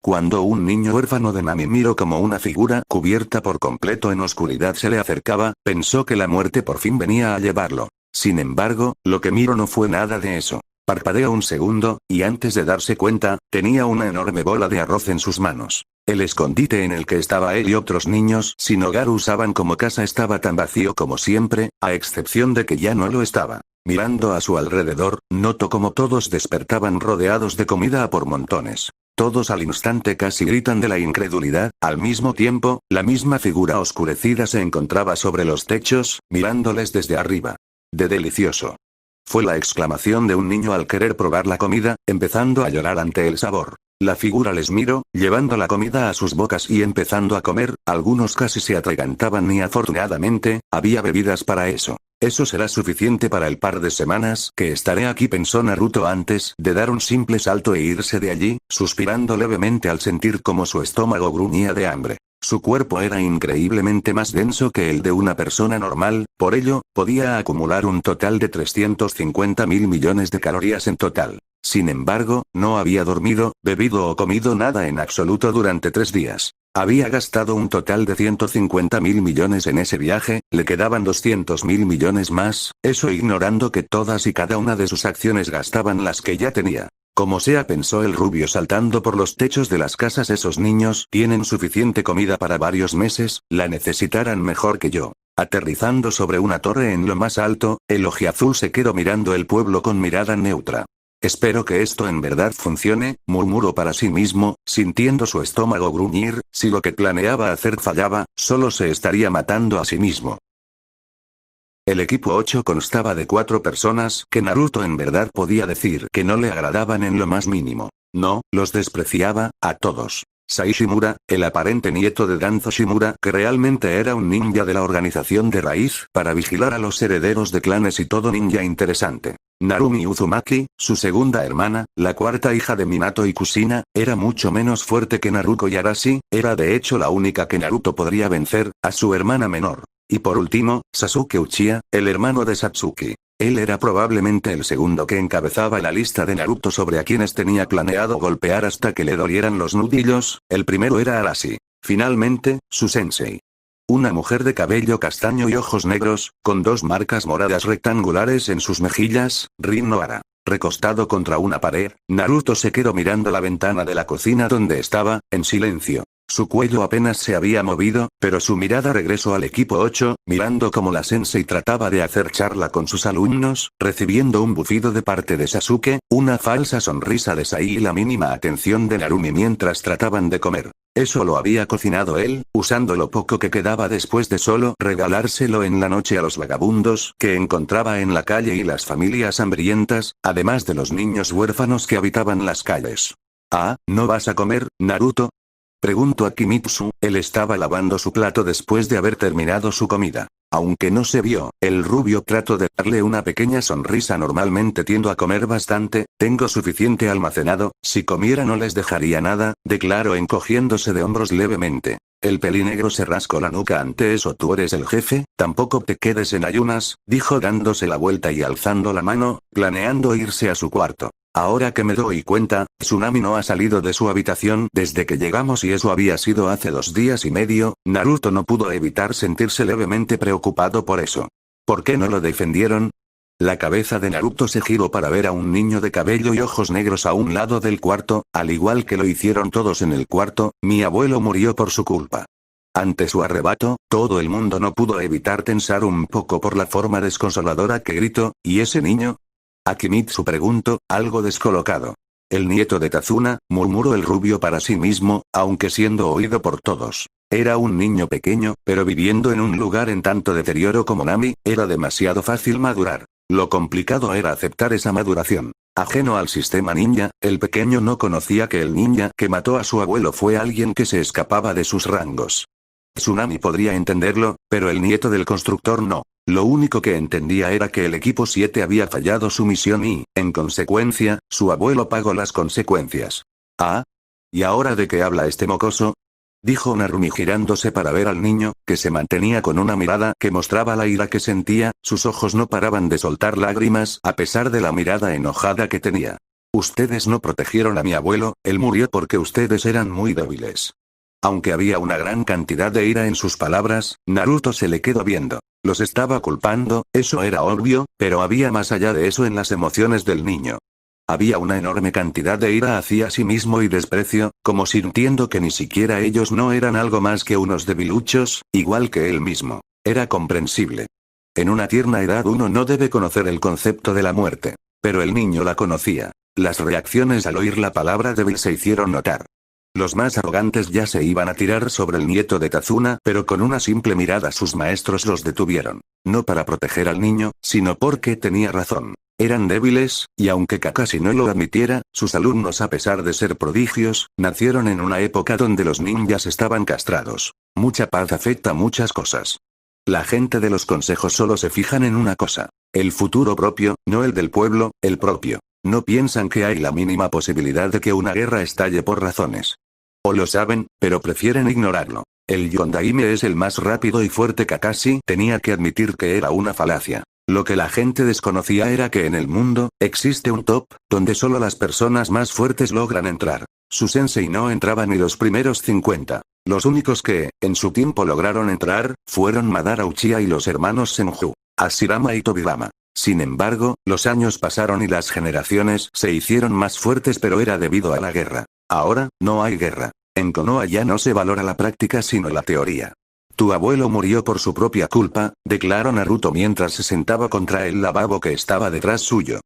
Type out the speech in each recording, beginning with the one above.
Cuando un niño huérfano de Nami miró como una figura cubierta por completo en oscuridad se le acercaba, pensó que la muerte por fin venía a llevarlo. Sin embargo, lo que miró no fue nada de eso. Parpadeó un segundo, y antes de darse cuenta, tenía una enorme bola de arroz en sus manos. El escondite en el que estaba él y otros niños sin hogar usaban como casa estaba tan vacío como siempre, a excepción de que ya no lo estaba. Mirando a su alrededor, notó como todos despertaban rodeados de comida a por montones. Todos al instante casi gritan de la incredulidad, al mismo tiempo, la misma figura oscurecida se encontraba sobre los techos, mirándoles desde arriba. ¡De delicioso! Fue la exclamación de un niño al querer probar la comida, empezando a llorar ante el sabor. La figura les miró, llevando la comida a sus bocas y empezando a comer, algunos casi se atragantaban y afortunadamente, había bebidas para eso. Eso será suficiente para el par de semanas que estaré aquí, pensó Naruto antes de dar un simple salto e irse de allí, suspirando levemente al sentir como su estómago gruñía de hambre. Su cuerpo era increíblemente más denso que el de una persona normal, por ello, podía acumular un total de 350.000 millones de calorías en total. Sin embargo, no había dormido, bebido o comido nada en absoluto durante 3 días. Había gastado un total de 150.000 millones en ese viaje, le quedaban 200.000 millones más, eso ignorando que todas y cada una de sus acciones gastaban las que ya tenía. Como sea, pensó el rubio saltando por los techos de las casas, esos niños tienen suficiente comida para varios meses, la necesitarán mejor que yo. Aterrizando sobre una torre en lo más alto, el ojiazul se quedó mirando el pueblo con mirada neutra. Espero que esto en verdad funcione, murmuró para sí mismo, sintiendo su estómago gruñir, si lo que planeaba hacer fallaba, solo se estaría matando a sí mismo. El equipo 8 constaba de 4 personas que Naruto en verdad podía decir que no le agradaban en lo más mínimo. No, los despreciaba, a todos. Sai Shimura, el aparente nieto de Danzo Shimura, que realmente era un ninja de la organización de raíz, para vigilar a los herederos de clanes y todo ninja interesante. Narumi Uzumaki, su segunda hermana, la cuarta hija de Minato y Kushina, era mucho menos fuerte que Naruto y Arashi, era de hecho la única que Naruto podría vencer, a su hermana menor. Y por último, Sasuke Uchiha, el hermano de Satsuki. Él era probablemente el segundo que encabezaba la lista de Naruto sobre a quienes tenía planeado golpear hasta que le dolieran los nudillos, el primero era Arashi. Finalmente, su sensei. Una mujer de cabello castaño y ojos negros, con 2 marcas moradas rectangulares en sus mejillas, Rin Nohara. Recostado contra una pared, Naruto se quedó mirando la ventana de la cocina donde estaba, en silencio. Su cuello apenas se había movido, pero su mirada regresó al equipo 8, mirando cómo la sensei trataba de hacer charla con sus alumnos, recibiendo un bufido de parte de Sasuke, una falsa sonrisa de Sai y la mínima atención de Narumi mientras trataban de comer. Eso lo había cocinado él, usando lo poco que quedaba después de solo regalárselo en la noche a los vagabundos que encontraba en la calle y las familias hambrientas, además de los niños huérfanos que habitaban las calles. «Ah, ¿no vas a comer, Naruto?», preguntó a Kimitsu, él estaba lavando su plato después de haber terminado su comida. Aunque no se vio, el rubio trató de darle una pequeña sonrisa. Normalmente tiendo a comer bastante, tengo suficiente almacenado, si comiera no les dejaría nada, declaró encogiéndose de hombros levemente. El pelinegro se rascó la nuca ante eso. ¿Tú eres el jefe? Tampoco te quedes en ayunas, dijo dándose la vuelta y alzando la mano, planeando irse a su cuarto. Ahora que me doy cuenta, Tsunami no ha salido de su habitación desde que llegamos y eso había sido hace 2 días y medio, Naruto no pudo evitar sentirse levemente preocupado por eso. ¿Por qué no lo defendieron? La cabeza de Naruto se giró para ver a un niño de cabello y ojos negros a un lado del cuarto, al igual que lo hicieron todos en el cuarto, mi abuelo murió por su culpa. Ante su arrebato, todo el mundo no pudo evitar tensar un poco por la forma desconsoladora que gritó, ¿y ese niño? A Kimitsu preguntó, algo descolocado. El nieto de Tazuna, murmuró el rubio para sí mismo, aunque siendo oído por todos. Era un niño pequeño, pero viviendo en un lugar en tanto deterioro como Nami, era demasiado fácil madurar. Lo complicado era aceptar esa maduración. Ajeno al sistema ninja, el pequeño no conocía que el ninja que mató a su abuelo fue alguien que se escapaba de sus rangos. Tsunami podría entenderlo, pero el nieto del constructor no. Lo único que entendía era que el equipo 7 había fallado su misión y, en consecuencia, su abuelo pagó las consecuencias. ¿Ah? ¿Y ahora de qué habla este mocoso? Dijo Narumi girándose para ver al niño, que se mantenía con una mirada que mostraba la ira que sentía, sus ojos no paraban de soltar lágrimas a pesar de la mirada enojada que tenía. Ustedes no protegieron a mi abuelo, él murió porque ustedes eran muy débiles. Aunque había una gran cantidad de ira en sus palabras, Naruto se le quedó viendo. Los estaba culpando, eso era obvio, pero había más allá de eso en las emociones del niño. Había una enorme cantidad de ira hacia sí mismo y desprecio, como sintiendo que ni siquiera ellos no eran algo más que unos debiluchos, igual que él mismo. Era comprensible. En una tierna edad uno no debe conocer el concepto de la muerte. Pero el niño la conocía. Las reacciones al oír la palabra débil se hicieron notar. Los más arrogantes ya se iban a tirar sobre el nieto de Kazuna, pero con una simple mirada sus maestros los detuvieron. No para proteger al niño, sino porque tenía razón. Eran débiles, y aunque Kakashi no lo admitiera, sus alumnos a pesar de ser prodigios, nacieron en una época donde los ninjas estaban castrados. Mucha paz afecta muchas cosas. La gente de los consejos solo se fijan en una cosa. El futuro propio, no el del pueblo, el propio. No piensan que hay la mínima posibilidad de que una guerra estalle por razones. O lo saben, pero prefieren ignorarlo. El Yondaime es el más rápido y fuerte Kakashi tenía que admitir que era una falacia. Lo que la gente desconocía era que en el mundo, existe un top, donde solo las personas más fuertes logran entrar. Su sensei no entraba ni los primeros 50. Los únicos que, en su tiempo lograron entrar, fueron Madara Uchiha y los hermanos Senju, Hashirama y Tobirama. Sin embargo, los años pasaron y las generaciones se hicieron más fuertes, pero era debido a la guerra. Ahora, no hay guerra. En Konoha ya no se valora la práctica sino la teoría. Tu abuelo murió por su propia culpa, declaró Naruto mientras se sentaba contra el lavabo que estaba detrás suyo.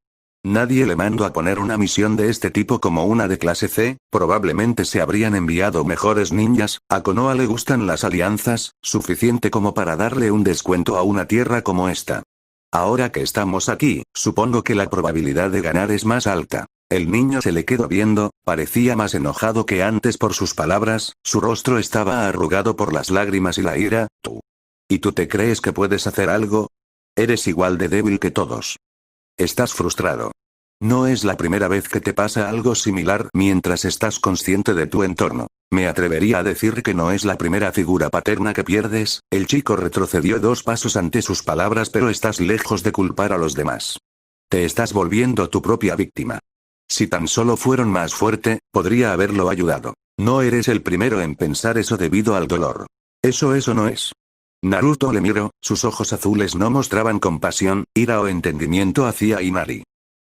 Nadie le mandó a poner una misión de este tipo como una de clase C, probablemente se habrían enviado mejores ninjas, a Konoha le gustan las alianzas, suficiente como para darle un descuento a una tierra como esta. Ahora que estamos aquí, supongo que la probabilidad de ganar es más alta. El niño se le quedó viendo, parecía más enojado que antes por sus palabras, su rostro estaba arrugado por las lágrimas y la ira. ¿Tú? ¿Y tú te crees que puedes hacer algo? Eres igual de débil que todos. Estás frustrado. No es la primera vez que te pasa algo similar mientras estás consciente de tu entorno. Me atrevería a decir que no es la primera figura paterna que pierdes. El chico retrocedió 2 pasos ante sus palabras, pero estás lejos de culpar a los demás. Te estás volviendo tu propia víctima. Si tan solo fueron más fuerte, podría haberlo ayudado. No eres el primero en pensar eso debido al dolor. Eso no es. Naruto le miró, sus ojos azules no mostraban compasión, ira o entendimiento hacia Inari.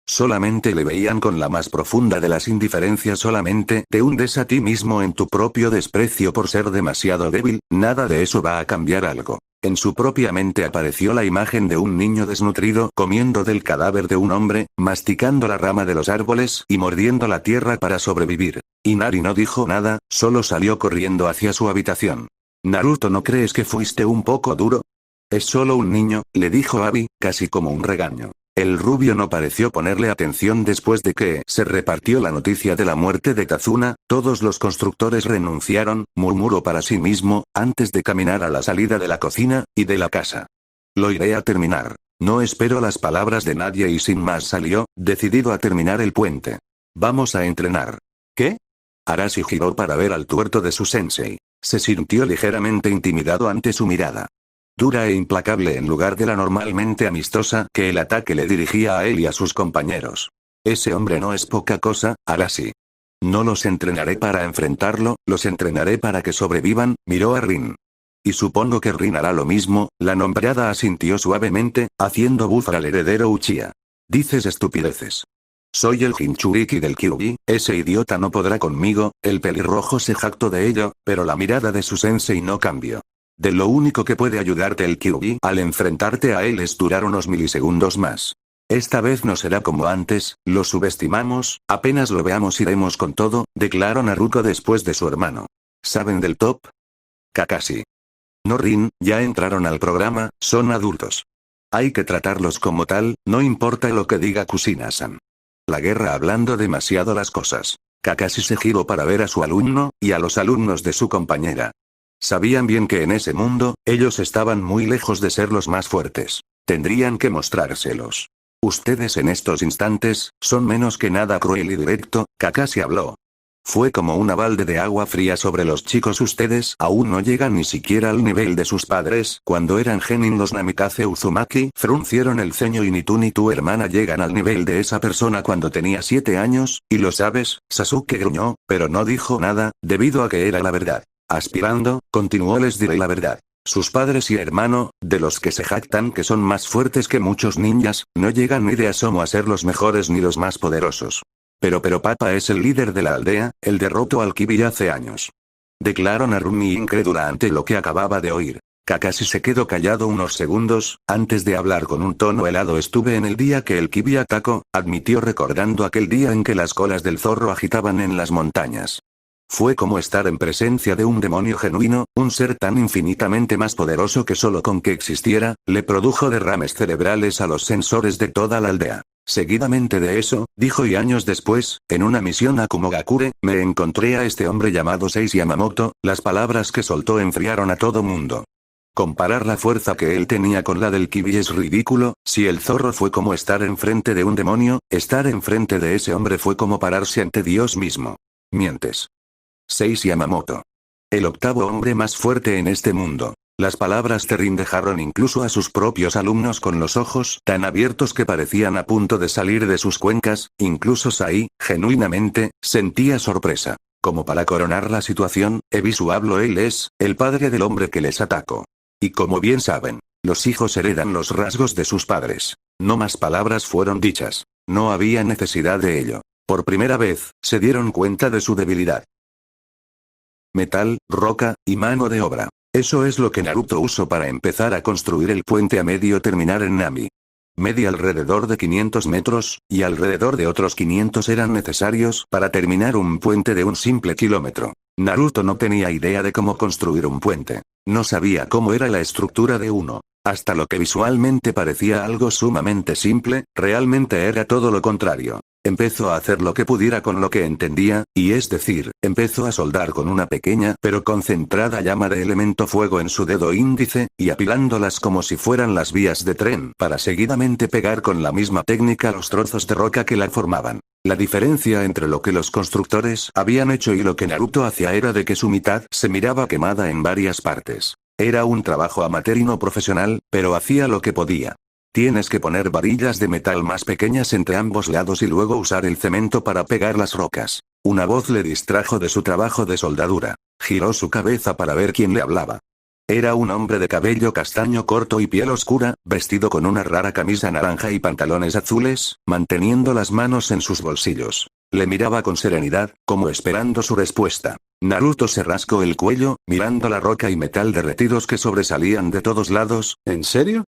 Solamente le veían con la más profunda de las indiferencias. Solamente te hundes a ti mismo en tu propio desprecio por ser demasiado débil, nada de eso va a cambiar algo. En su propia mente apareció la imagen de un niño desnutrido comiendo del cadáver de un hombre, masticando la rama de los árboles y mordiendo la tierra para sobrevivir. Inari no dijo nada, solo salió corriendo hacia su habitación. Naruto, ¿no crees que fuiste un poco duro? Es solo un niño, le dijo Abi, casi como un regaño. El rubio no pareció ponerle atención después de que se repartió la noticia de la muerte de Kazuna. Todos los constructores renunciaron, murmuró para sí mismo, antes de caminar a la salida de la cocina y de la casa. Lo iré a terminar. No espero las palabras de nadie y sin más salió, decidido a terminar el puente. Vamos a entrenar. ¿Qué? Arashi giró para ver al tuerto de su sensei. Se sintió ligeramente intimidado ante su mirada. Dura e implacable en lugar de la normalmente amistosa que el ataque le dirigía a él y a sus compañeros. Ese hombre no es poca cosa, Arashi. No los entrenaré para enfrentarlo, los entrenaré para que sobrevivan, miró a Rin. Y supongo que Rin hará lo mismo, la nombrada asintió suavemente, haciendo bufar al heredero Uchiha. Dices estupideces. Soy el Jinchuriki del Kyuubi, ese idiota no podrá conmigo, el pelirrojo se jactó de ello, pero la mirada de su sensei no cambió. De lo único que puede ayudarte el Kyuubi al enfrentarte a él es durar unos milisegundos más. Esta vez no será como antes, lo subestimamos, apenas lo veamos iremos con todo, declaró Naruto después de su hermano. ¿Saben del top? Kakashi. No Rin, ya entraron al programa, son adultos. Hay que tratarlos como tal, no importa lo que diga Kushina-san. La guerra hablando demasiado las cosas. Kakashi se giró para ver a su alumno, y a los alumnos de su compañera. Sabían bien que en ese mundo, ellos estaban muy lejos de ser los más fuertes. Tendrían que mostrárselos. Ustedes en estos instantes, son menos que nada cruel y directo, Kakashi habló. Fue como una balde de agua fría sobre los chicos. Ustedes aún no llegan ni siquiera al nivel de sus padres. Cuando eran genin los Namikaze Uzumaki fruncieron el ceño y ni tú ni tu hermana llegan al nivel de esa persona cuando tenía 7 años, y lo sabes. Sasuke gruñó, pero no dijo nada, debido a que era la verdad. Aspirando, continuó, les diré la verdad. Sus padres y hermano, de los que se jactan que son más fuertes que muchos ninjas, no llegan ni de asomo a ser los mejores ni los más poderosos. Pero papá es el líder de la aldea, él derrotó al Kibi hace años. Declaró Narumi incrédula ante lo que acababa de oír. Kakashi se quedó callado unos segundos, antes de hablar con un tono helado. Estuve en el día que el Kibi atacó, admitió recordando aquel día en que las colas del zorro agitaban en las montañas. Fue como estar en presencia de un demonio genuino, un ser tan infinitamente más poderoso que solo con que existiera, le produjo derrames cerebrales a los sensores de toda la aldea. Seguidamente de eso, dijo, y años después, en una misión a Kumogakure, me encontré a este hombre llamado Seishi Yamamoto. Las palabras que soltó enfriaron a todo mundo. Comparar la fuerza que él tenía con la del Kibi es ridículo. Si el zorro fue como estar enfrente de un demonio, estar enfrente de ese hombre fue como pararse ante Dios mismo. Mientes. Seishi Yamamoto. El octavo hombre más fuerte en este mundo. Las palabras Terrin dejaron incluso a sus propios alumnos con los ojos tan abiertos que parecían a punto de salir de sus cuencas. Incluso Sai, genuinamente, sentía sorpresa. Como para coronar la situación, Ebisu habló, él es el padre del hombre que les atacó. Y como bien saben, los hijos heredan los rasgos de sus padres. No más palabras fueron dichas. No había necesidad de ello. Por primera vez, se dieron cuenta de su debilidad. Metal, roca, y mano de obra. Eso es lo que Naruto usó para empezar a construir el puente a medio terminar en Nami. Medía alrededor de 500 metros, y alrededor de otros 500 eran necesarios para terminar un puente de un simple kilómetro. Naruto no tenía idea de cómo construir un puente. No sabía cómo era la estructura de uno. Hasta lo que visualmente parecía algo sumamente simple, realmente era todo lo contrario. Empezó a hacer lo que pudiera con lo que entendía, y es decir, empezó a soldar con una pequeña pero concentrada llama de elemento fuego en su dedo índice, y apilándolas como si fueran las vías de tren para seguidamente pegar con la misma técnica los trozos de roca que la formaban. La diferencia entre lo que los constructores habían hecho y lo que Naruto hacía era de que su mitad se miraba quemada en varias partes. Era un trabajo amateur y no profesional, pero hacía lo que podía. Tienes que poner varillas de metal más pequeñas entre ambos lados y luego usar el cemento para pegar las rocas. Una voz le distrajo de su trabajo de soldadura. Giró su cabeza para ver quién le hablaba. Era un hombre de cabello castaño corto y piel oscura, vestido con una rara camisa naranja y pantalones azules, manteniendo las manos en sus bolsillos. Le miraba con serenidad, como esperando su respuesta. Naruto se rascó el cuello, mirando la roca y metal derretidos que sobresalían de todos lados. ¿En serio?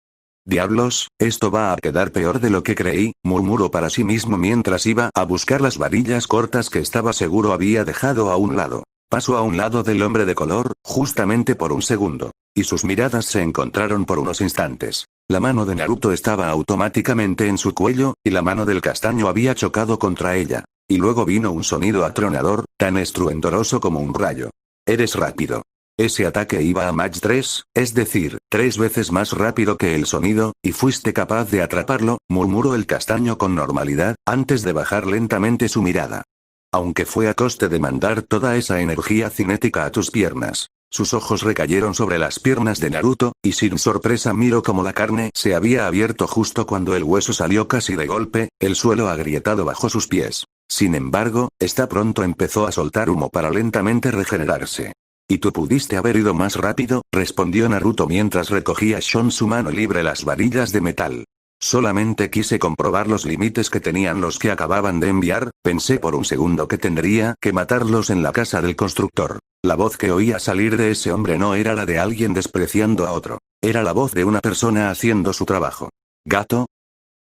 Diablos, esto va a quedar peor de lo que creí, murmuró para sí mismo mientras iba a buscar las varillas cortas que estaba seguro había dejado a un lado. Pasó a un lado del hombre de color, justamente por un segundo. Y sus miradas se encontraron por unos instantes. La mano de Naruto estaba automáticamente en su cuello, y la mano del castaño había chocado contra ella. Y luego vino un sonido atronador, tan estruendoso como un rayo. Eres rápido. Ese ataque iba a Mach 3, es decir, 3 veces más rápido que el sonido, y fuiste capaz de atraparlo, murmuró el castaño con normalidad, antes de bajar lentamente su mirada. Aunque fue a coste de mandar toda esa energía cinética a tus piernas. Sus ojos recayeron sobre las piernas de Naruto, y sin sorpresa miró como la carne se había abierto justo cuando el hueso salió casi de golpe, el suelo agrietado bajo sus pies. Sin embargo, pronto empezó a soltar humo para lentamente regenerarse. ¿Y tú pudiste haber ido más rápido?, respondió Naruto mientras recogía Shon su mano libre las varillas de metal. Solamente quise comprobar los límites que tenían los que acababan de enviar, pensé por un segundo que tendría que matarlos en la casa del constructor. La voz que oía salir de ese hombre no era la de alguien despreciando a otro. Era la voz de una persona haciendo su trabajo. ¿Gato?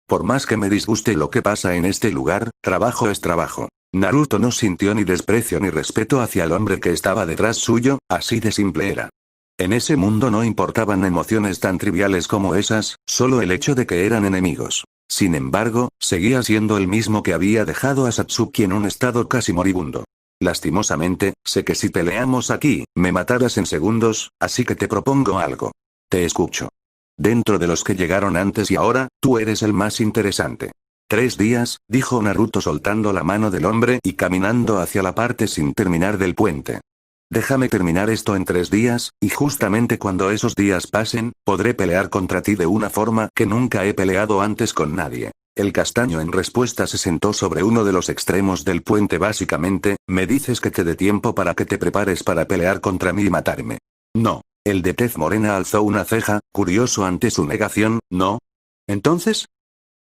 Por más que me disguste lo que pasa en este lugar, trabajo es trabajo. Naruto no sintió ni desprecio ni respeto hacia el hombre que estaba detrás suyo, así de simple era. En ese mundo no importaban emociones tan triviales como esas, solo el hecho de que eran enemigos. Sin embargo, seguía siendo el mismo que había dejado a Satsuki en un estado casi moribundo. Lastimosamente, sé que si peleamos aquí, me matarás en segundos, así que te propongo algo. Te escucho. Dentro de los que llegaron antes y ahora, tú eres el más interesante. 3 días, dijo Naruto soltando la mano del hombre y caminando hacia la parte sin terminar del puente. Déjame terminar esto en 3 días, y justamente cuando esos días pasen, podré pelear contra ti de una forma que nunca he peleado antes con nadie. El castaño en respuesta se sentó sobre uno de los extremos del puente. Básicamente, me dices que te dé tiempo para que te prepares para pelear contra mí y matarme. No. El de tez morena alzó una ceja, curioso ante su negación. ¿No? Entonces,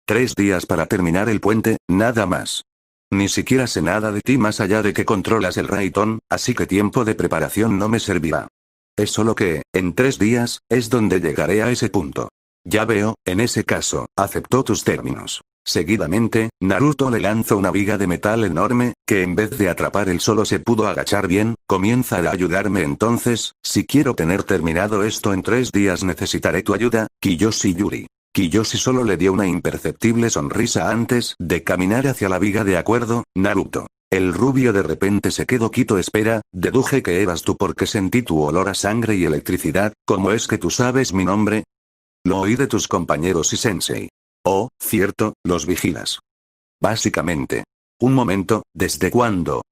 3 días para terminar el puente, nada más. Ni siquiera sé nada de ti más allá de que controlas el Raitón, así que tiempo de preparación no me servirá. Es solo que, en 3 días, es donde llegaré a ese punto. Ya veo, en ese caso, aceptó tus términos. Seguidamente, Naruto le lanzó una viga de metal enorme, que en vez de atrapar él solo se pudo agachar bien. Comienza a ayudarme entonces, si quiero tener terminado esto en 3 días necesitaré tu ayuda, Kiyoshi Yuri. Kiyoshi solo le dio una imperceptible sonrisa antes de caminar hacia la viga. De acuerdo, Naruto. El rubio de repente se quedó quieto. Espera, deduje que eras tú porque sentí tu olor a sangre y electricidad. ¿Cómo es que tú sabes mi nombre? Lo oí de tus compañeros y sensei. Oh, cierto, los vigilas. Básicamente. Un momento, ¿desde cuándo?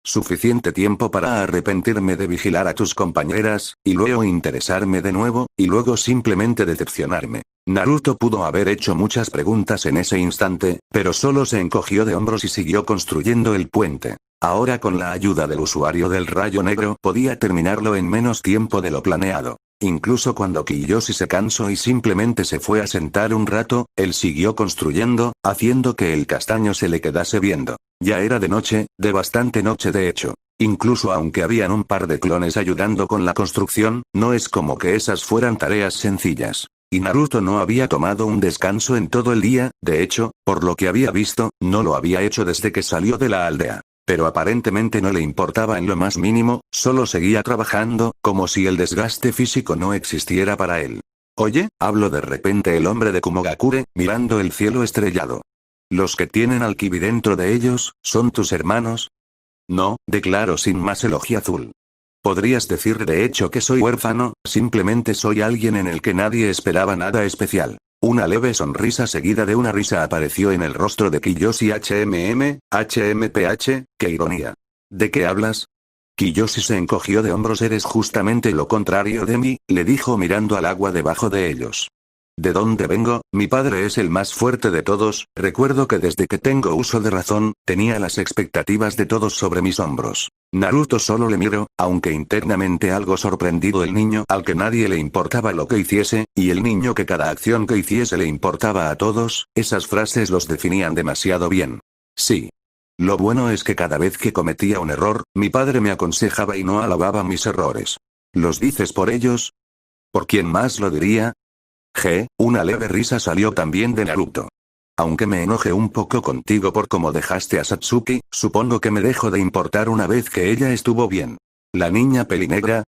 Suficiente tiempo para arrepentirme de vigilar a tus compañeras, y luego interesarme de nuevo, y luego simplemente decepcionarme. Naruto pudo haber hecho muchas preguntas en ese instante, pero solo se encogió de hombros y siguió construyendo el puente. Ahora con la ayuda del usuario del rayo negro podía terminarlo en menos tiempo de lo planeado. Incluso cuando Kiyoshi se cansó y simplemente se fue a sentar un rato, él siguió construyendo, haciendo que el castaño se le quedase viendo. Ya era de noche, de bastante noche de hecho. Incluso aunque habían un par de clones ayudando con la construcción, no es como que esas fueran tareas sencillas. Y Naruto no había tomado un descanso en todo el día, de hecho, por lo que había visto, no lo había hecho desde que salió de la aldea. Pero aparentemente no le importaba en lo más mínimo, solo seguía trabajando, como si el desgaste físico no existiera para él. Oye, habló de repente el hombre de Kumogakure, mirando el cielo estrellado. ¿Los que tienen al Kibi dentro de ellos, son tus hermanos? No, declaró sin más el oji azul. Podrías decir de hecho que soy huérfano, simplemente soy alguien en el que nadie esperaba nada especial. Una leve sonrisa seguida de una risa apareció en el rostro de Kiyoshi. HMPH, qué ironía. ¿De qué hablas? Kiyoshi se encogió de hombros. Eres justamente lo contrario de mí, le dijo mirando al agua debajo de ellos. ¿De dónde vengo? Mi padre es el más fuerte de todos. Recuerdo que desde que tengo uso de razón, tenía las expectativas de todos sobre mis hombros. Naruto solo le miró, aunque internamente algo sorprendido. El niño al que nadie le importaba lo que hiciese, y el niño que cada acción que hiciese le importaba a todos, esas frases los definían demasiado bien. Sí. Lo bueno es que cada vez que cometía un error, mi padre me aconsejaba y no alababa mis errores. ¿Los dices por ellos? ¿Por quién más lo diría? Una leve risa salió también de Naruto. Aunque me enoje un poco contigo por cómo dejaste a Satsuki, supongo que me dejo de importar una vez que ella estuvo bien. ¿La niña pelinegra?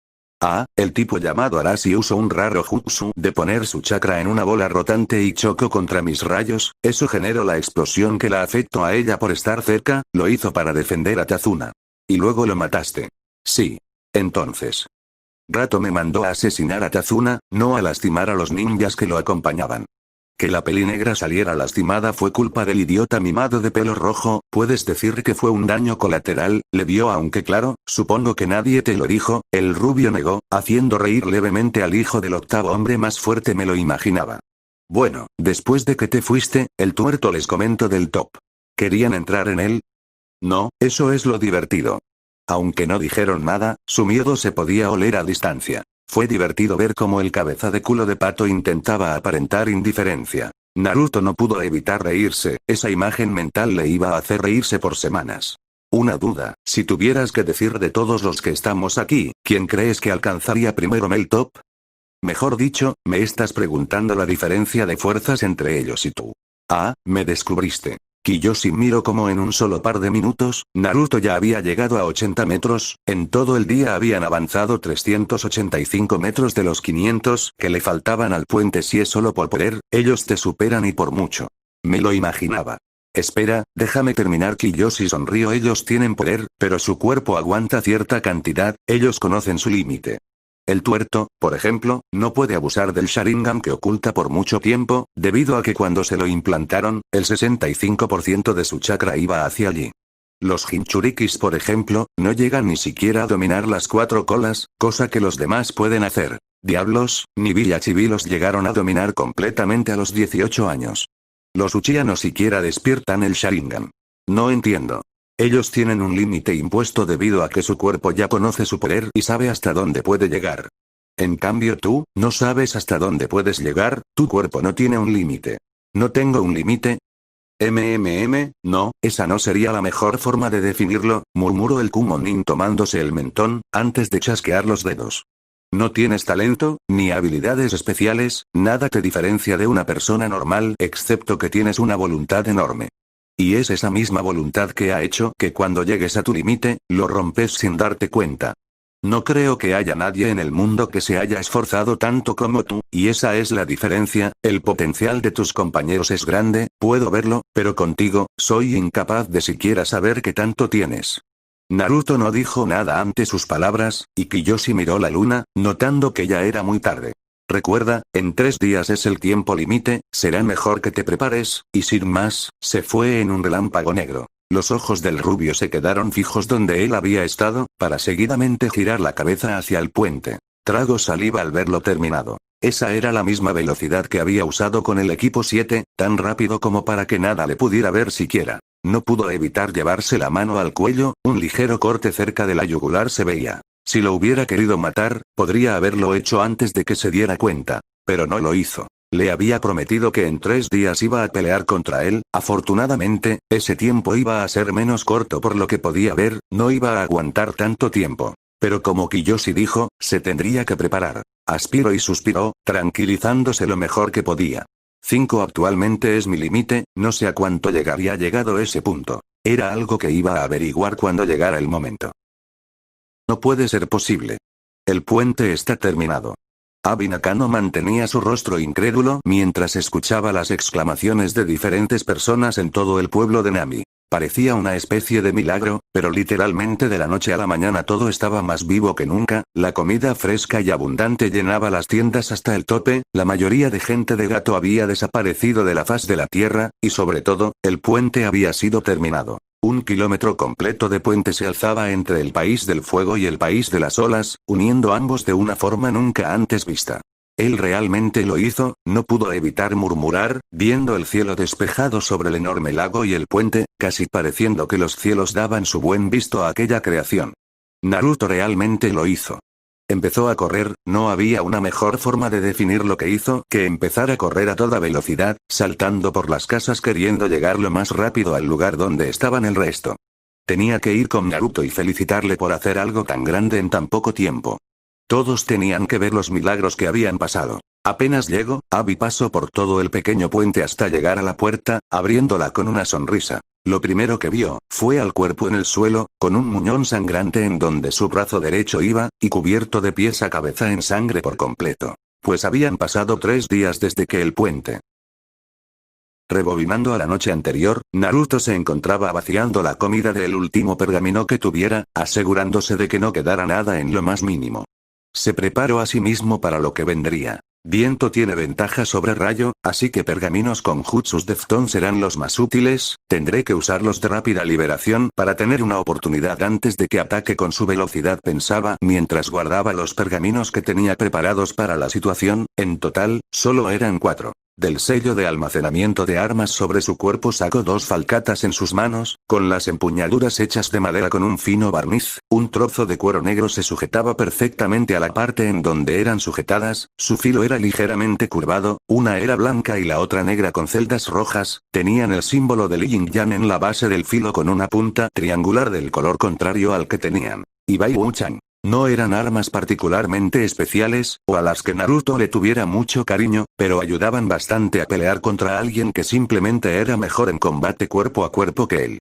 Ah, el tipo llamado Arashi usó un raro jutsu de poner su chakra en una bola rotante y chocó contra mis rayos. Eso generó la explosión que la afectó a ella por estar cerca. Lo hizo para defender a Tazuna. Y luego lo mataste. Sí. Entonces. Rato me mandó a asesinar a Tazuna, no a lastimar a los ninjas que lo acompañaban. Que la pelinegra saliera lastimada fue culpa del idiota mimado de pelo rojo. Puedes decir que fue un daño colateral. Le vio, aunque claro, supongo que nadie te lo dijo. El rubio negó, haciendo reír levemente al hijo del octavo hombre más fuerte. Me lo imaginaba. Bueno, después de que te fuiste, el tuerto les comentó del top. ¿Querían entrar en él? No, eso es lo divertido. Aunque no dijeron nada, su miedo se podía oler a distancia. Fue divertido ver cómo el cabeza de culo de pato intentaba aparentar indiferencia. Naruto no pudo evitar reírse, esa imagen mental le iba a hacer reírse por semanas. Una duda, si tuvieras que decir de todos los que estamos aquí, ¿quién crees que alcanzaría primero el top? Mejor dicho, me estás preguntando la diferencia de fuerzas entre ellos y tú. Ah, me descubriste. Kiyoshi miró como en un solo par de minutos, Naruto ya había llegado a 80 metros, en todo el día habían avanzado 385 metros de los 500 que le faltaban al puente. Si es solo por poder, ellos te superan y por mucho. Me lo imaginaba. Espera, déjame terminar. Kiyoshi sonrió. Ellos tienen poder, pero su cuerpo aguanta cierta cantidad, ellos conocen su límite. El tuerto, por ejemplo, no puede abusar del Sharingan que oculta por mucho tiempo, debido a que cuando se lo implantaron, el 65% de su chakra iba hacia allí. Los Jinchurikis, por ejemplo, no llegan ni siquiera a dominar las 4 colas, cosa que los demás pueden hacer. Diablos, ni Villachibi los llegaron a dominar completamente a los 18 años. Los Uchiha no siquiera despiertan el Sharingan. No entiendo. Ellos tienen un límite impuesto debido a que su cuerpo ya conoce su poder y sabe hasta dónde puede llegar. En cambio tú, no sabes hasta dónde puedes llegar, tu cuerpo no tiene un límite. ¿No tengo un límite? No, esa no sería la mejor forma de definirlo, murmuró el Kumonin tomándose el mentón, antes de chasquear los dedos. No tienes talento, ni habilidades especiales, nada te diferencia de una persona normal excepto que tienes una voluntad enorme. Y es esa misma voluntad que ha hecho que cuando llegues a tu límite, lo rompes sin darte cuenta. No creo que haya nadie en el mundo que se haya esforzado tanto como tú, y esa es la diferencia, el potencial de tus compañeros es grande, puedo verlo, pero contigo, soy incapaz de siquiera saber qué tanto tienes. Naruto no dijo nada ante sus palabras, y Kiyoshi miró la luna, notando que ya era muy tarde. Recuerda, en 3 días es el tiempo límite, será mejor que te prepares, y sin más, se fue en un relámpago negro. Los ojos del rubio se quedaron fijos donde él había estado, para seguidamente girar la cabeza hacia el puente. Tragó saliva al verlo terminado. Esa era la misma velocidad que había usado con el equipo 7, tan rápido como para que nada le pudiera ver siquiera. No pudo evitar llevarse la mano al cuello, un ligero corte cerca de la yugular se veía. Si lo hubiera querido matar, podría haberlo hecho antes de que se diera cuenta. Pero no lo hizo. Le había prometido que en 3 días iba a pelear contra él, afortunadamente, ese tiempo iba a ser menos corto por lo que podía ver, no iba a aguantar tanto tiempo. Pero como Kiyoshi dijo, se tendría que preparar. Aspiró y suspiró, tranquilizándose lo mejor que podía. 5 actualmente es mi límite, no sé a cuánto llegaría llegado ese punto. Era algo que iba a averiguar cuando llegara el momento. No puede ser posible. El puente está terminado. Abi Nakano mantenía su rostro incrédulo mientras escuchaba las exclamaciones de diferentes personas en todo el pueblo de Nami. Parecía una especie de milagro, pero literalmente de la noche a la mañana todo estaba más vivo que nunca, la comida fresca y abundante llenaba las tiendas hasta el tope, la mayoría de gente de Gato había desaparecido de la faz de la tierra, y sobre todo, el puente había sido terminado. 1 kilómetro completo de puente se alzaba entre el país del fuego y el país de las olas, uniendo ambos de una forma nunca antes vista. Él realmente lo hizo, no pudo evitar murmurar, viendo el cielo despejado sobre el enorme lago y el puente, casi pareciendo que los cielos daban su buen visto a aquella creación. Naruto realmente lo hizo. Empezó a correr, no había una mejor forma de definir lo que hizo que empezar a correr a toda velocidad, saltando por las casas queriendo llegar lo más rápido al lugar donde estaban el resto. Tenía que ir con Naruto y felicitarle por hacer algo tan grande en tan poco tiempo. Todos tenían que ver los milagros que habían pasado. Apenas llegó, Abi pasó por todo el pequeño puente hasta llegar a la puerta, abriéndola con una sonrisa. Lo primero que vio, fue al cuerpo en el suelo, con un muñón sangrante en donde su brazo derecho iba, y cubierto de pies a cabeza en sangre por completo. Pues habían pasado 3 días desde que el puente. Rebobinando a la noche anterior, Naruto se encontraba vaciando la comida del último pergamino que tuviera, asegurándose de que no quedara nada en lo más mínimo. Se preparó a sí mismo para lo que vendría. Viento tiene ventaja sobre rayo, así que pergaminos con jutsus Defton serán los más útiles, tendré que usarlos de rápida liberación para tener una oportunidad antes de que ataque con su velocidad, pensaba mientras guardaba los pergaminos que tenía preparados para la situación, en total, solo eran 4. Del sello de almacenamiento de armas sobre su cuerpo sacó 2 falcatas en sus manos, con las empuñaduras hechas de madera con un fino barniz, un trozo de cuero negro se sujetaba perfectamente a la parte en donde eran sujetadas, su filo era ligeramente curvado, una era blanca y la otra negra con celdas rojas, tenían el símbolo del yin yang en la base del filo con una punta triangular del color contrario al que tenían. Ibai Wu-chan. No eran armas particularmente especiales, o a las que Naruto le tuviera mucho cariño, pero ayudaban bastante a pelear contra alguien que simplemente era mejor en combate cuerpo a cuerpo que él.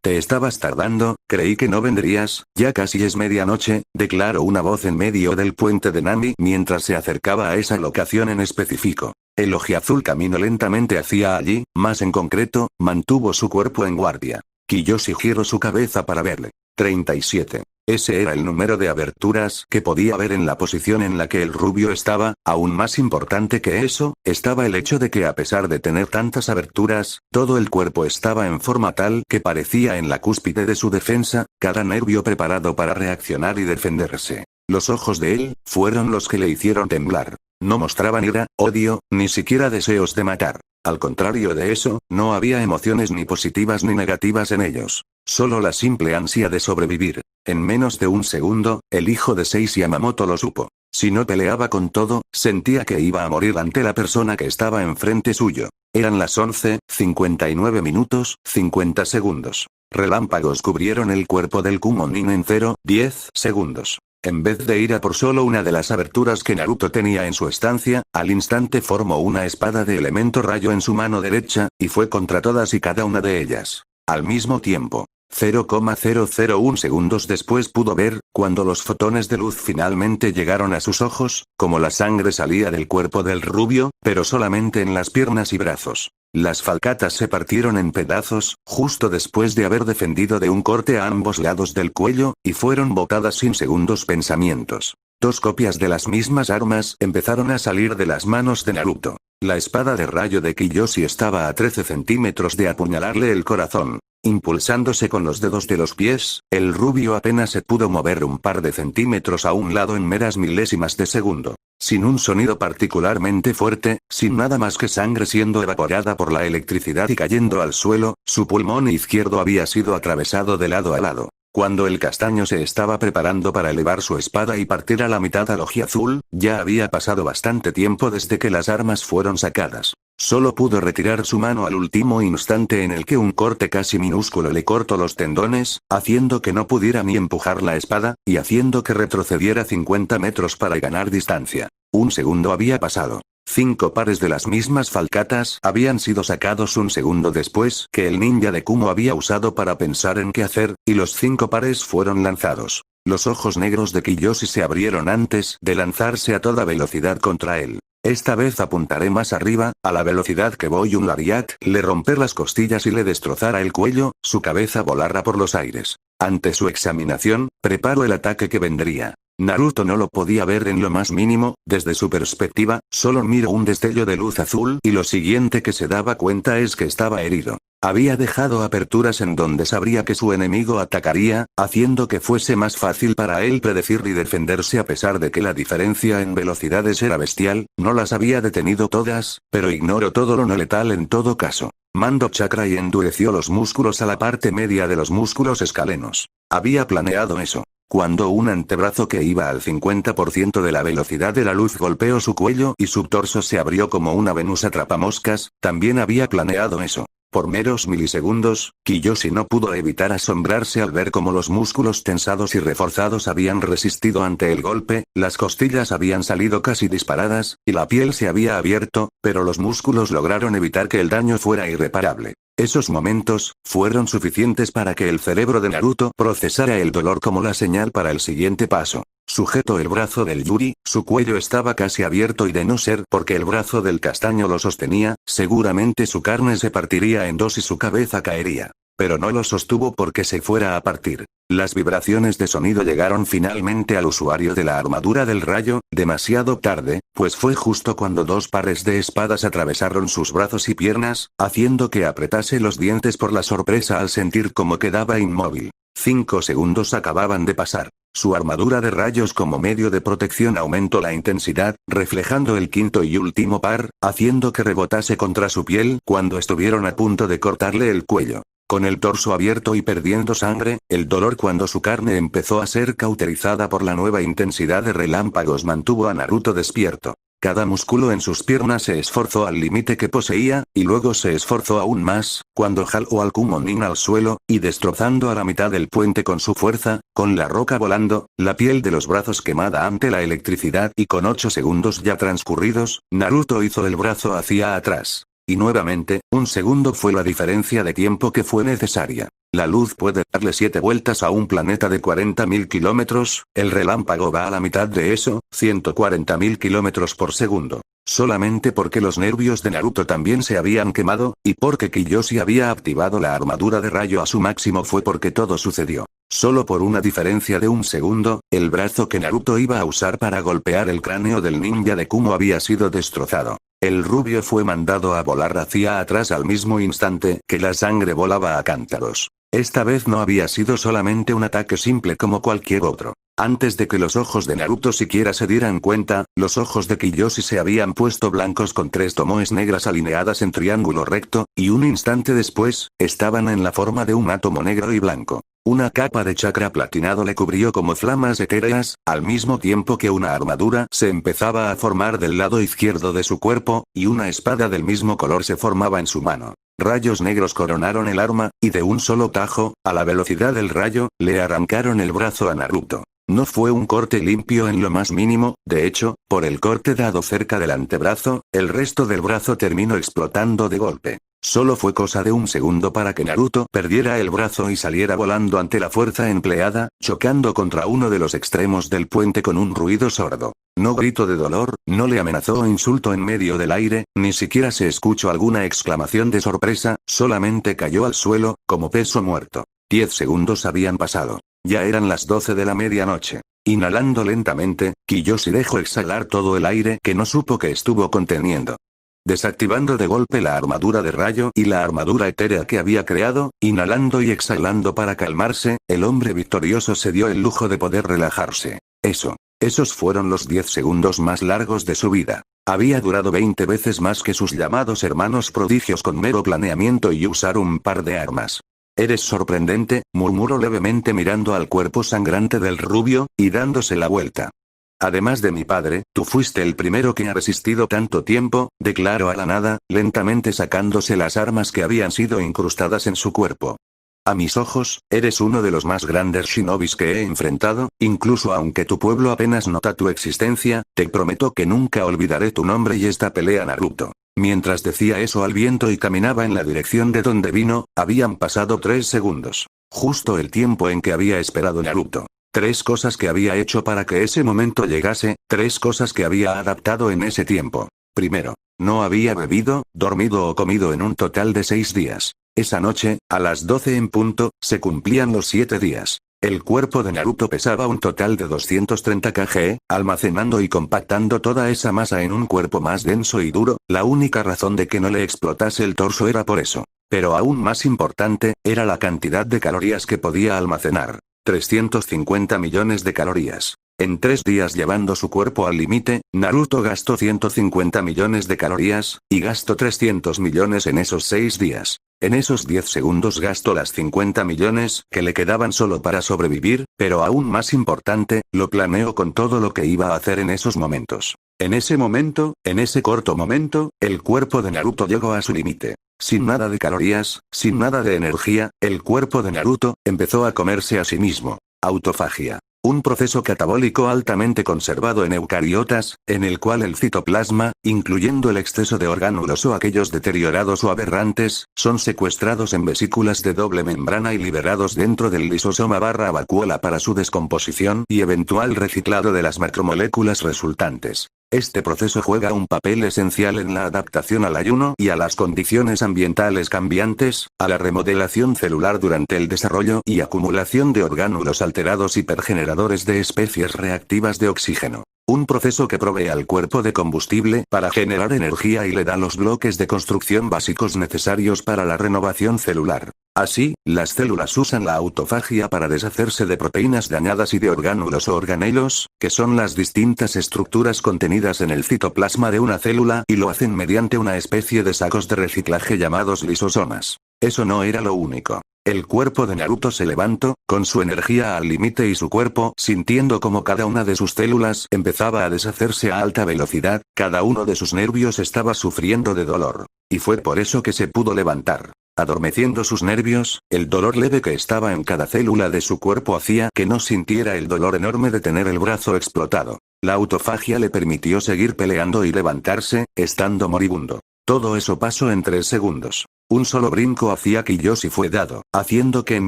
Te estabas tardando, creí que no vendrías, ya casi es medianoche, declaró una voz en medio del puente de Nami mientras se acercaba a esa locación en específico. El ojiazul caminó lentamente hacia allí, más en concreto, mantuvo su cuerpo en guardia. Kiyoshi giró su cabeza para verle. 37. Ese era el número de aberturas que podía ver en la posición en la que el rubio estaba. Aún más importante que eso, estaba el hecho de que a pesar de tener tantas aberturas, todo el cuerpo estaba en forma tal que parecía en la cúspide de su defensa, cada nervio preparado para reaccionar y defenderse. Los ojos de él, fueron los que le hicieron temblar. No mostraban ira, odio, ni siquiera deseos de matar. Al contrario de eso, no había emociones ni positivas ni negativas en ellos. Solo la simple ansia de sobrevivir. En menos de un segundo, el hijo de Seis Yamamoto lo supo. Si no peleaba con todo, sentía que iba a morir ante la persona que estaba enfrente suyo. Eran las 11:59 minutos, 50 segundos. Relámpagos cubrieron el cuerpo del Kumonin en 0:10 segundos. En vez de ir a por solo una de las aberturas que Naruto tenía en su estancia, al instante formó una espada de elemento rayo en su mano derecha, y fue contra todas y cada una de ellas. Al mismo tiempo. 0,001 segundos después pudo ver, cuando los fotones de luz finalmente llegaron a sus ojos, como la sangre salía del cuerpo del rubio, pero solamente en las piernas y brazos. Las falcatas se partieron en pedazos, justo después de haber defendido de un corte a ambos lados del cuello, y fueron botadas sin segundos pensamientos. Dos copias de las mismas armas empezaron a salir de las manos de Naruto. La espada de rayo de Kiyoshi estaba a 13 centímetros de apuñalarle el corazón. Impulsándose con los dedos de los pies, el rubio apenas se pudo mover un par de centímetros a un lado en meras milésimas de segundo. Sin un sonido particularmente fuerte, sin nada más que sangre siendo evaporada por la electricidad y cayendo al suelo, su pulmón izquierdo había sido atravesado de lado a lado. Cuando el castaño se estaba preparando para elevar su espada y partir a la mitad al ojiazul, ya había pasado bastante tiempo desde que las armas fueron sacadas. Solo pudo retirar su mano al último instante en el que un corte casi minúsculo le cortó los tendones, haciendo que no pudiera ni empujar la espada, y haciendo que retrocediera 50 metros para ganar distancia. Un segundo había pasado. 5 pares de las mismas falcatas habían sido sacados un segundo después que el ninja de Kumo había usado para pensar en qué hacer, y los 5 pares fueron lanzados. Los ojos negros de Kiyoshi se abrieron antes de lanzarse a toda velocidad contra él. Esta vez apuntaré más arriba, a la velocidad que voy. Un lariat le romper las costillas y le destrozara el cuello, su cabeza volara por los aires. Ante su examinación, preparó el ataque que vendría. Naruto no lo podía ver en lo más mínimo, desde su perspectiva, solo miró un destello de luz azul y lo siguiente que se daba cuenta es que estaba herido. Había dejado aperturas en donde sabría que su enemigo atacaría, haciendo que fuese más fácil para él predecir y defenderse a pesar de que la diferencia en velocidades era bestial. No las había detenido todas, pero ignoró todo lo no letal en todo caso. Mando chakra y endureció los músculos a la parte media de los músculos escalenos. Había planeado eso. Cuando un antebrazo que iba al 50% de la velocidad de la luz golpeó su cuello y su torso se abrió como una Venus atrapamoscas, también había planeado eso. Por meros milisegundos, Kiyoshi no pudo evitar asombrarse al ver cómo los músculos tensados y reforzados habían resistido ante el golpe, las costillas habían salido casi disparadas, y la piel se había abierto, pero los músculos lograron evitar que el daño fuera irreparable. Esos momentos fueron suficientes para que el cerebro de Naruto procesara el dolor como la señal para el siguiente paso. Sujetó el brazo del Yuri, su cuello estaba casi abierto y de no ser porque el brazo del castaño lo sostenía, seguramente su carne se partiría en dos y su cabeza caería. Pero no lo sostuvo porque se fuera a partir. Las vibraciones de sonido llegaron finalmente al usuario de la armadura del rayo, demasiado tarde, pues fue justo cuando 2 pares de espadas atravesaron sus brazos y piernas, haciendo que apretase los dientes por la sorpresa al sentir cómo quedaba inmóvil. 5 segundos acababan de pasar. Su armadura de rayos como medio de protección aumentó la intensidad, reflejando el quinto y último par, haciendo que rebotase contra su piel cuando estuvieron a punto de cortarle el cuello. Con el torso abierto y perdiendo sangre, el dolor cuando su carne empezó a ser cauterizada por la nueva intensidad de relámpagos mantuvo a Naruto despierto. Cada músculo en sus piernas se esforzó al límite que poseía, y luego se esforzó aún más, cuando jaló al Kumonin al suelo, y destrozando a la mitad del puente con su fuerza, con la roca volando, la piel de los brazos quemada ante la electricidad y con 8 segundos ya transcurridos, Naruto hizo el brazo hacia atrás. Y nuevamente, un segundo fue la diferencia de tiempo que fue necesaria. La luz puede darle 7 vueltas a un planeta de 40.000 kilómetros, el relámpago va a la mitad de eso, 140.000 kilómetros por segundo. Solamente porque los nervios de Naruto también se habían quemado, y porque Kiyoshi había activado la armadura de rayo a su máximo fue porque todo sucedió. Solo por una diferencia de un segundo, el brazo que Naruto iba a usar para golpear el cráneo del ninja de Kumo había sido destrozado. El rubio fue mandado a volar hacia atrás al mismo instante que la sangre volaba a cántaros. Esta vez no había sido solamente un ataque simple como cualquier otro. Antes de que los ojos de Naruto siquiera se dieran cuenta, los ojos de Kiyoshi se habían puesto blancos con 3 tomoes negras alineadas en triángulo recto, y un instante después, estaban en la forma de un átomo negro y blanco. Una capa de chakra platinado le cubrió como flamas etéreas, al mismo tiempo que una armadura se empezaba a formar del lado izquierdo de su cuerpo, y una espada del mismo color se formaba en su mano. Rayos negros coronaron el arma, y de un solo tajo, a la velocidad del rayo, le arrancaron el brazo a Naruto. No fue un corte limpio en lo más mínimo, de hecho, por el corte dado cerca del antebrazo, el resto del brazo terminó explotando de golpe. Solo fue cosa de un segundo para que Naruto perdiera el brazo y saliera volando ante la fuerza empleada, chocando contra uno de los extremos del puente con un ruido sordo. No gritó de dolor, no le amenazó o insultó en medio del aire, ni siquiera se escuchó alguna exclamación de sorpresa, solamente cayó al suelo, como peso muerto. 10 segundos habían pasado. Ya eran las 12 de la medianoche. Inhalando lentamente, Kiyoshi dejó exhalar todo el aire que no supo que estuvo conteniendo. Desactivando de golpe la armadura de rayo y la armadura etérea que había creado, inhalando y exhalando para calmarse, el hombre victorioso se dio el lujo de poder relajarse. Esos fueron los 10 segundos más largos de su vida. Había durado 20 veces más que sus llamados hermanos prodigios con mero planeamiento y usar un par de armas. Eres sorprendente, murmuró levemente mirando al cuerpo sangrante del rubio, y dándose la vuelta. Además de mi padre, tú fuiste el primero que ha resistido tanto tiempo, declaró a la nada, lentamente sacándose las armas que habían sido incrustadas en su cuerpo. A mis ojos, eres uno de los más grandes shinobis que he enfrentado, incluso aunque tu pueblo apenas nota tu existencia, te prometo que nunca olvidaré tu nombre y esta pelea, Naruto. Mientras decía eso al viento y caminaba en la dirección de donde vino, habían pasado 3 segundos. Justo el tiempo en que había esperado Naruto. 3 cosas que había hecho para que ese momento llegase, 3 cosas que había adaptado en ese tiempo. Primero, no había bebido, dormido o comido en un total de 6 días. Esa noche, a las 12 en punto, se cumplían los 7 días. El cuerpo de Naruto pesaba un total de 230 kg, almacenando y compactando toda esa masa en un cuerpo más denso y duro, la única razón de que no le explotase el torso era por eso. Pero aún más importante, era la cantidad de calorías que podía almacenar. 350 millones de calorías. En 3 días llevando su cuerpo al límite, Naruto gastó 150 millones de calorías, y gastó 300 millones en esos 6 días. En esos 10 segundos gastó las 50 millones que le quedaban solo para sobrevivir, pero aún más importante, lo planeó con todo lo que iba a hacer en esos momentos. En ese momento, en ese corto momento, el cuerpo de Naruto llegó a su límite. Sin nada de calorías, sin nada de energía, el cuerpo de Naruto empezó a comerse a sí mismo. Autofagia. Un proceso catabólico altamente conservado en eucariotas, en el cual el citoplasma, incluyendo el exceso de orgánulos o aquellos deteriorados o aberrantes, son secuestrados en vesículas de doble membrana y liberados dentro del lisosoma / vacuola para su descomposición y eventual reciclado de las macromoléculas resultantes. Este proceso juega un papel esencial en la adaptación al ayuno y a las condiciones ambientales cambiantes, a la remodelación celular durante el desarrollo y acumulación de orgánulos alterados hipergeneradores de especies reactivas de oxígeno. Un proceso que provee al cuerpo de combustible para generar energía y le da los bloques de construcción básicos necesarios para la renovación celular. Así, las células usan la autofagia para deshacerse de proteínas dañadas y de orgánulos o organelos, que son las distintas estructuras contenidas en el citoplasma de una célula, y lo hacen mediante una especie de sacos de reciclaje llamados lisosomas. Eso no era lo único. El cuerpo de Naruto se levantó, con su energía al límite y su cuerpo sintiendo como cada una de sus células empezaba a deshacerse a alta velocidad, cada uno de sus nervios estaba sufriendo de dolor. Y fue por eso que se pudo levantar. Adormeciendo sus nervios, el dolor leve que estaba en cada célula de su cuerpo hacía que no sintiera el dolor enorme de tener el brazo explotado. La autofagia le permitió seguir peleando y levantarse, estando moribundo. Todo eso pasó en 3 segundos. Un solo brinco hacía que Kiyoshi fue dado, haciendo que en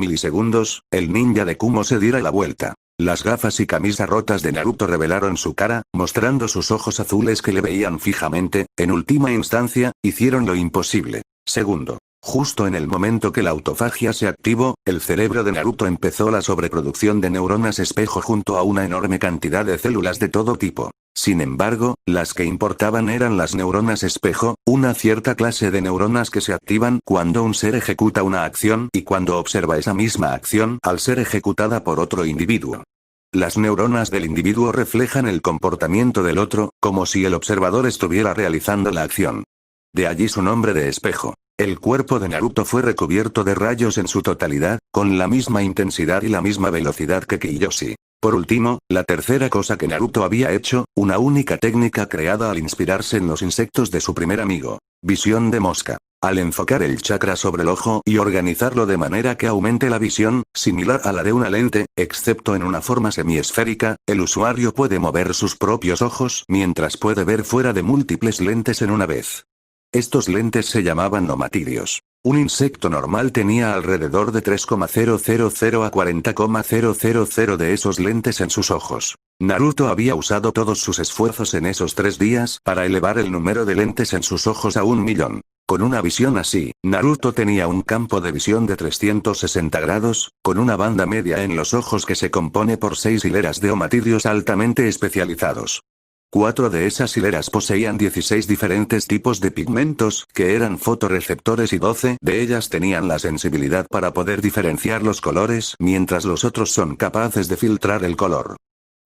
milisegundos, el ninja de Kumo se diera la vuelta. Las gafas y camisa rotas de Naruto revelaron su cara, mostrando sus ojos azules que le veían fijamente, en última instancia, hicieron lo imposible. Segundo. Justo en el momento que la autofagia se activó, el cerebro de Naruto empezó la sobreproducción de neuronas espejo junto a una enorme cantidad de células de todo tipo. Sin embargo, las que importaban eran las neuronas espejo, una cierta clase de neuronas que se activan cuando un ser ejecuta una acción y cuando observa esa misma acción al ser ejecutada por otro individuo. Las neuronas del individuo reflejan el comportamiento del otro, como si el observador estuviera realizando la acción. De allí su nombre de espejo. El cuerpo de Naruto fue recubierto de rayos en su totalidad, con la misma intensidad y la misma velocidad que Kiyoshi. Por último, la tercera cosa que Naruto había hecho, una única técnica creada al inspirarse en los insectos de su primer amigo. Visión de mosca. Al enfocar el chakra sobre el ojo y organizarlo de manera que aumente la visión, similar a la de una lente, excepto en una forma semiesférica, el usuario puede mover sus propios ojos mientras puede ver fuera de múltiples lentes en una vez. Estos lentes se llamaban nomatirios. Un insecto normal tenía alrededor de 3,000 a 40,000 de esos lentes en sus ojos. Naruto había usado todos sus esfuerzos en esos 3 días para elevar el número de lentes en sus ojos a 1.000.000. Con una visión así, Naruto tenía un campo de visión de 360 grados, con una banda media en los ojos que se compone por 6 hileras de omatirios altamente especializados. 4 de esas hileras poseían 16 diferentes tipos de pigmentos, que eran fotorreceptores y 12 de ellas tenían la sensibilidad para poder diferenciar los colores, mientras los otros son capaces de filtrar el color.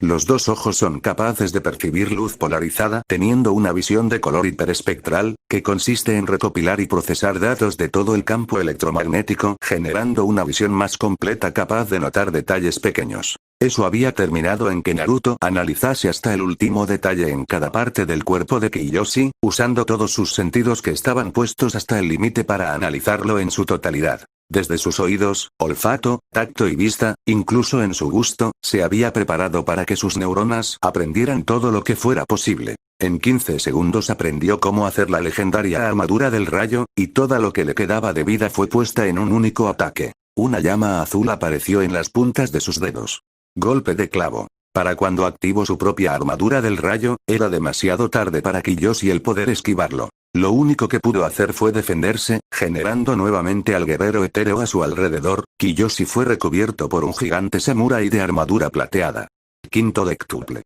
Los 2 ojos son capaces de percibir luz polarizada, teniendo una visión de color hiperespectral, que consiste en recopilar y procesar datos de todo el campo electromagnético, generando una visión más completa capaz de notar detalles pequeños. Eso había terminado en que Naruto analizase hasta el último detalle en cada parte del cuerpo de Kiyoshi, usando todos sus sentidos que estaban puestos hasta el límite para analizarlo en su totalidad. Desde sus oídos, olfato, tacto y vista, incluso en su gusto, se había preparado para que sus neuronas aprendieran todo lo que fuera posible. En 15 segundos aprendió cómo hacer la legendaria armadura del rayo, y toda lo que le quedaba de vida fue puesta en un único ataque. Una llama azul apareció en las puntas de sus dedos. Golpe de clavo. Para cuando activó su propia armadura del rayo, era demasiado tarde para Kiyoshi el poder esquivarlo. Lo único que pudo hacer fue defenderse, generando nuevamente al guerrero etéreo a su alrededor. Kiyoshi fue recubierto por un gigante samurái de armadura plateada. Quinto dectuple.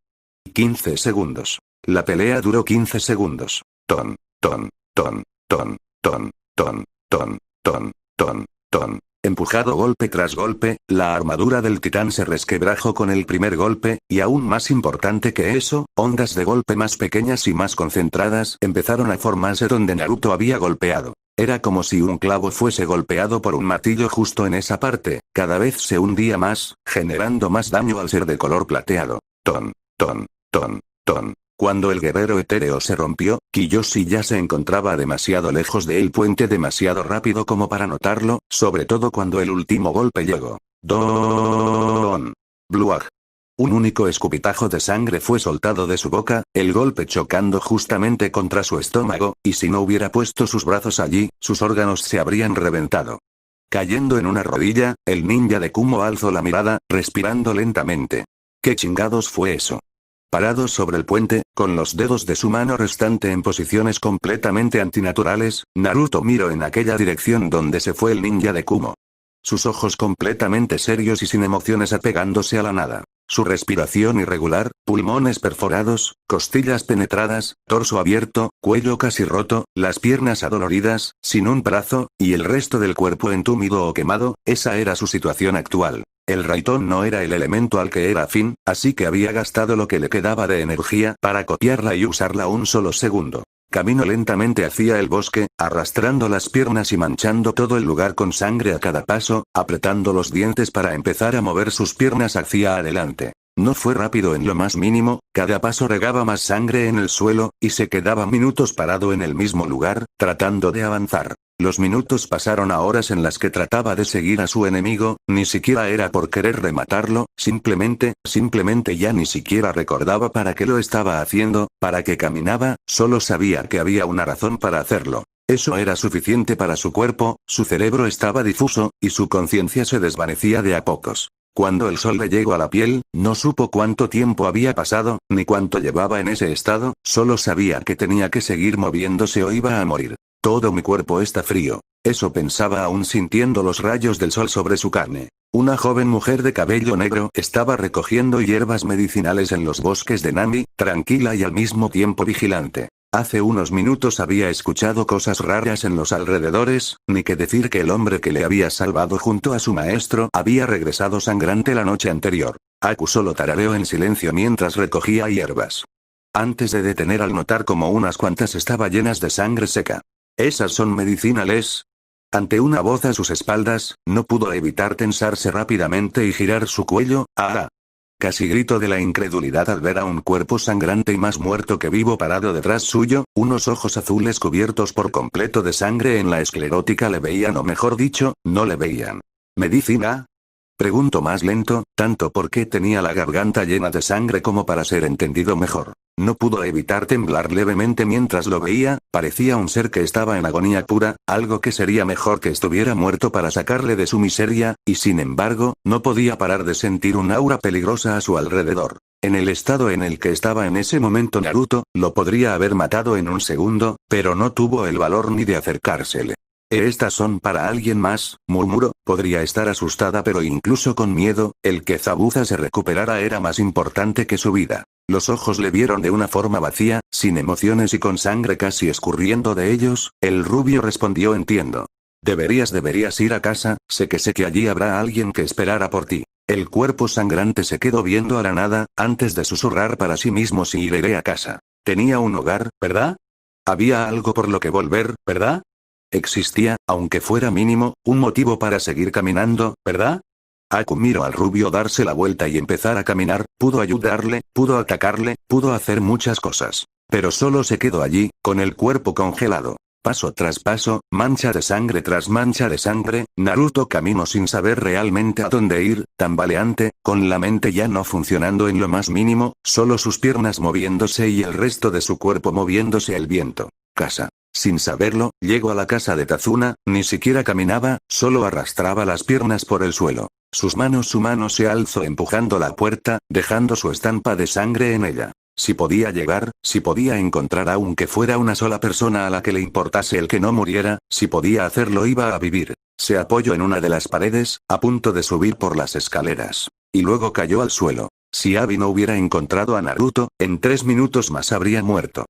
15 segundos. La pelea duró 15 segundos. Ton, ton, ton, ton, ton, ton, ton, ton, ton, ton. Empujado golpe tras golpe, la armadura del titán se resquebrajó con el primer golpe, y aún más importante que eso, ondas de golpe más pequeñas y más concentradas empezaron a formarse donde Naruto había golpeado. Era como si un clavo fuese golpeado por un martillo justo en esa parte, cada vez se hundía más, generando más daño al ser de color plateado. Ton, ton, ton, ton. Cuando el guerrero etéreo se rompió, Kiyoshi ya se encontraba demasiado lejos del puente, demasiado rápido como para notarlo, sobre todo cuando el último golpe llegó. Don. Bluag. Un único escupitajo de sangre fue soltado de su boca, el golpe chocando justamente contra su estómago, y si no hubiera puesto sus brazos allí, sus órganos se habrían reventado. Cayendo en una rodilla, el ninja de Kumo alzó la mirada, respirando lentamente. ¿Qué chingados fue eso? Parado sobre el puente, con los dedos de su mano restante en posiciones completamente antinaturales, Naruto miró en aquella dirección donde se fue el ninja de Kumo. Sus ojos completamente serios y sin emociones apegándose a la nada. Su respiración irregular, pulmones perforados, costillas penetradas, torso abierto, cuello casi roto, las piernas adoloridas, sin un brazo, y el resto del cuerpo entumido o quemado, esa era su situación actual. El Raitón no era el elemento al que era afín, así que había gastado lo que le quedaba de energía para copiarla y usarla un solo segundo. Caminó lentamente hacia el bosque, arrastrando las piernas y manchando todo el lugar con sangre a cada paso, apretando los dientes para empezar a mover sus piernas hacia adelante. No fue rápido en lo más mínimo, cada paso regaba más sangre en el suelo, y se quedaba minutos parado en el mismo lugar, tratando de avanzar. Los minutos pasaron a horas en las que trataba de seguir a su enemigo, ni siquiera era por querer rematarlo, simplemente ya ni siquiera recordaba para qué lo estaba haciendo, para qué caminaba, solo sabía que había una razón para hacerlo. Eso era suficiente para su cuerpo, su cerebro estaba difuso, y su conciencia se desvanecía de a pocos. Cuando el sol le llegó a la piel, no supo cuánto tiempo había pasado, ni cuánto llevaba en ese estado, solo sabía que tenía que seguir moviéndose o iba a morir. Todo mi cuerpo está frío. Eso pensaba aún sintiendo los rayos del sol sobre su carne. Una joven mujer de cabello negro estaba recogiendo hierbas medicinales en los bosques de Nami, tranquila y al mismo tiempo vigilante. Hace unos minutos había escuchado cosas raras en los alrededores, ni que decir que el hombre que le había salvado junto a su maestro había regresado sangrante la noche anterior. Aku solo tarareó en silencio mientras recogía hierbas. Antes de detener al notar como unas cuantas estaban llenas de sangre seca. ¿Esas son medicinales? Ante una voz a sus espaldas, no pudo evitar tensarse rápidamente y girar su cuello. ¡Ah! Casi gritó de la incredulidad al ver a un cuerpo sangrante y más muerto que vivo parado detrás suyo, unos ojos azules cubiertos por completo de sangre en la esclerótica le veían o mejor dicho, no le veían. ¿Medicina? Preguntó más lento, tanto porque tenía la garganta llena de sangre como para ser entendido mejor. No pudo evitar temblar levemente mientras lo veía, parecía un ser que estaba en agonía pura, algo que sería mejor que estuviera muerto para sacarle de su miseria, y sin embargo, no podía parar de sentir un aura peligrosa a su alrededor. En el estado en el que estaba en ese momento Naruto, lo podría haber matado en un segundo, pero no tuvo el valor ni de acercársele. Estas son para alguien más, murmuró, podría estar asustada pero incluso con miedo, el que Zabuza se recuperara era más importante que su vida. Los ojos le vieron de una forma vacía, sin emociones y con sangre casi escurriendo de ellos, el rubio respondió entiendo. Deberías ir a casa, sé que allí habrá alguien que esperara por ti. El cuerpo sangrante se quedó viendo a la nada, antes de susurrar para sí mismo si iré a casa. Tenía un hogar, ¿verdad? Había algo por lo que volver, ¿verdad? Existía, aunque fuera mínimo, un motivo para seguir caminando, ¿verdad? Aku miró al rubio darse la vuelta y empezar a caminar, pudo ayudarle, pudo atacarle, pudo hacer muchas cosas. Pero solo se quedó allí, con el cuerpo congelado. Paso tras paso, mancha de sangre tras mancha de sangre, Naruto caminó sin saber realmente a dónde ir, tambaleante, con la mente ya no funcionando en lo más mínimo, solo sus piernas moviéndose y el resto de su cuerpo moviéndose al viento. Casa. Sin saberlo, llegó a la casa de Tazuna, ni siquiera caminaba, solo arrastraba las piernas por el suelo. Su mano se alzó empujando la puerta, dejando su estampa de sangre en ella. Si podía llegar, si podía encontrar aunque fuera una sola persona a la que le importase el que no muriera, si podía hacerlo iba a vivir. Se apoyó en una de las paredes, a punto de subir por las escaleras. Y luego cayó al suelo. Si Abi no hubiera encontrado a Naruto, en 3 minutos más habría muerto.